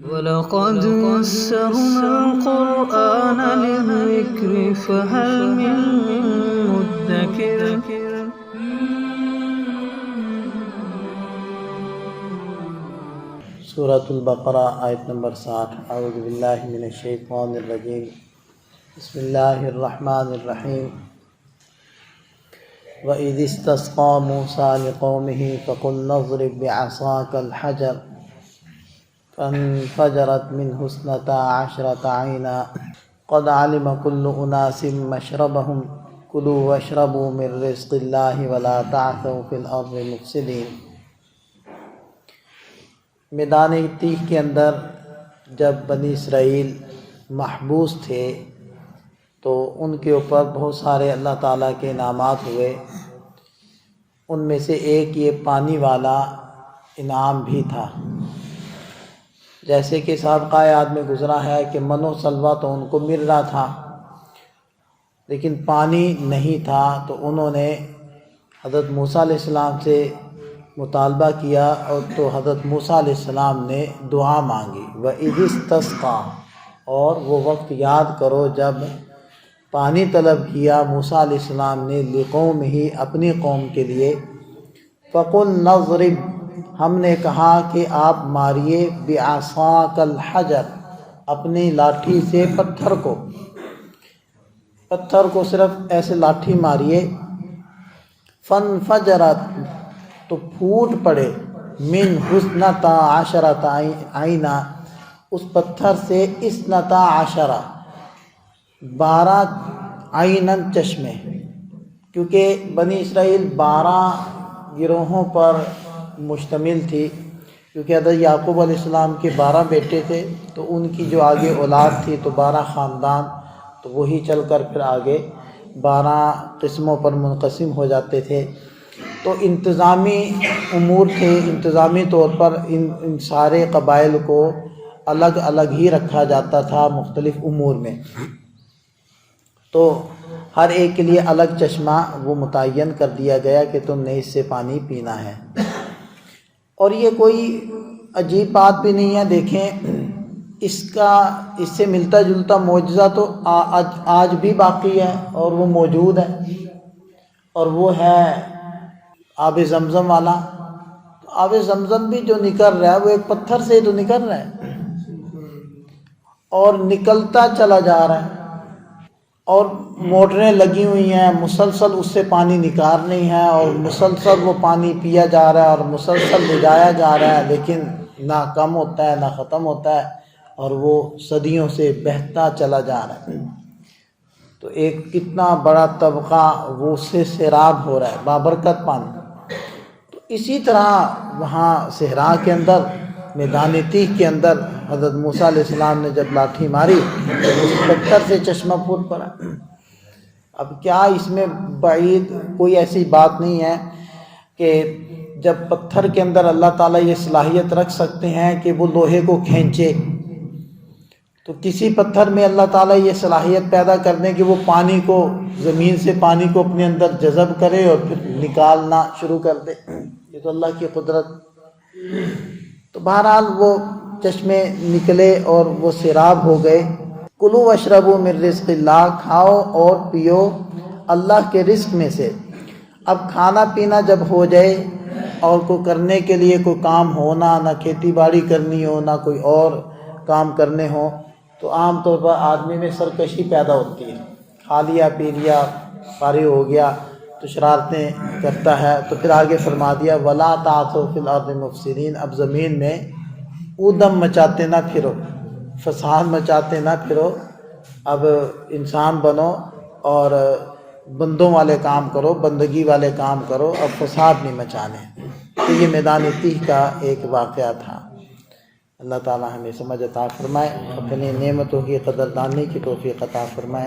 وَلَقَدْ يَسَّرْنَا الْقُرْآنَ لِلذِّكْرِ فَهَلْ مِن مُّدَّكِرٍ سورۃ البقرہ آیت نمبر 60۔ اعوذ باللہ من الشیطان الرجیم، بسم اللہ الرحمن الرحیم۔ وَإِذِ اسْتَسْقَىٰ مُوسَىٰ لِقَوْمِهِ فَقُلْنَا اضْرِب بِّعَصَاكَ الْحَجَرَ فَانفَجَرَتْ مِنْهُ اثْنَتَا عَشْرَةَ عَيْنًا قَدْ عَلِمَ كُلُّ أُنَاسٍ مَّشْرَبَهُمْ كُلُوا وَاشْرَبُوا مِن رِّزْقِ اللَّهِ وَلَا تَعْثَوْا فِي الْأَرْضِ مُفْسِدِينَ۔ میدان تیہ کے اندر جب بنی اسرائیل محبوس تھے تو ان کے اوپر بہت سارے اللہ تعالیٰ کے انعامات ہوئے۔ ان میں سے ایک یہ پانی والا انعام بھی تھا، جیسے کہ سابقہ آیات میں گزرا ہے کہ من و سلوہ تو ان کو مل رہا تھا، لیکن پانی نہیں تھا، تو انہوں نے حضرت موسیٰ علیہ السلام سے مطالبہ کیا، اور تو حضرت موسیٰ علیہ السلام نے دعا مانگی۔ وَإِذِ اسْتَسْقَىٰ، اور وہ وقت یاد کرو جب پانی طلب کیا موسیٰ علیہ السلام نے لِقَوْمِهِ، اپنی قوم کے لیے۔ فَقُلْنَا اضْرِب، ہم نے کہا کہ آپ ماریے بِعَصَاكَ الْحَجَرَ، اپنی لاٹھی سے پتھر کو صرف ایسے لاٹھی ماریے۔ فَانْفَجَرَتْ، تو پھوٹ پڑے، من اثنتا عشرۃ عینا، اس پتھر سے اثنتا عشرہ، 12 عیناً چشمے، کیونکہ بنی اسرائیل 12 گروہوں پر مشتمل تھی، کیونکہ حضرت یعقوب علیہ السلام کے 12 بیٹے تھے، تو ان کی جو آگے اولاد تھی تو 12 خاندان، تو وہی چل کر پھر آگے 12 قسموں پر منقسم ہو جاتے تھے۔ تو انتظامی امور تھے، انتظامی طور پر ان سارے قبائل کو الگ الگ ہی رکھا جاتا تھا مختلف امور میں، تو ہر ایک کے لیے الگ چشمہ وہ متعین کر دیا گیا کہ تم نے اس سے پانی پینا ہے۔ اور یہ کوئی عجیب بات بھی نہیں ہے، دیکھیں اس سے ملتا جلتا معجزہ تو آج بھی باقی ہے، اور وہ موجود ہے، اور وہ ہے آب زمزم والا۔ آب زمزم بھی جو نکل رہا ہے وہ ایک پتھر سے ہی تو نکل رہا ہے، اور نکلتا چلا جا رہا ہے، اور موٹریں لگی ہوئی ہیں مسلسل اس سے پانی نکال رہی ہیں، اور مسلسل وہ پانی پیا جا رہا ہے، اور مسلسل لے جایا جا رہا ہے، لیکن نہ کم ہوتا ہے نہ ختم ہوتا ہے، اور وہ صدیوں سے بہتا چلا جا رہا ہے۔ تو ایک کتنا بڑا طبقہ وہ اس سے سیراب ہو رہا ہے، بابرکت پانی۔ تو اسی طرح وہاں صحرا کے اندر، میدان تیہ کے اندر، حضرت موسیٰ علیہ السلام نے جب لاٹھی ماری تو اس پتھر سے چشمہ پھوٹ پڑا۔ اب کیا اس میں بعید کوئی ایسی بات نہیں ہے کہ جب پتھر کے اندر اللہ تعالیٰ یہ صلاحیت رکھ سکتے ہیں کہ وہ لوہے کو کھینچے، تو کسی پتھر میں اللہ تعالیٰ یہ صلاحیت پیدا کر دیں کہ وہ پانی کو، زمین سے پانی کو اپنے اندر جذب کرے اور پھر نکالنا شروع کر دے، یہ تو اللہ کی قدرت۔ تو بہرحال وہ چشمے نکلے اور وہ سیراب ہو گئے۔ کلوا واشربوا من رزق اللہ، کھاؤ اور پیو اللہ کے رزق میں سے۔ اب کھانا پینا جب ہو جائے اور کو کرنے کے لیے کوئی کام ہونا، نہ کھیتی باڑی کرنی ہو نہ کوئی اور کام کرنے ہو، تو عام طور پر آدمی میں سرکشی پیدا ہوتی ہے، کھا لیا پی لیا فارغ ہو گیا تو شرارتیں کرتا ہے۔ تو پھر آگے فرما دیا وَلَا تَعْثَوْا فِي الْأَرْضِ مُفْسِدِينَ، اب زمین میں اودم مچاتے نہ پھرو، فساد مچاتے نہ پھرو، اب انسان بنو اور بندوں والے کام کرو، بندگی والے کام کرو، اب فساد نہیں مچانے۔ تو یہ میدان تیہ کا ایک واقعہ تھا۔ اللہ تعالی ہمیں سمجھ عطا فرمائے، اپنی نعمتوں کی قدردانی کی توفیق عطا فرمائے۔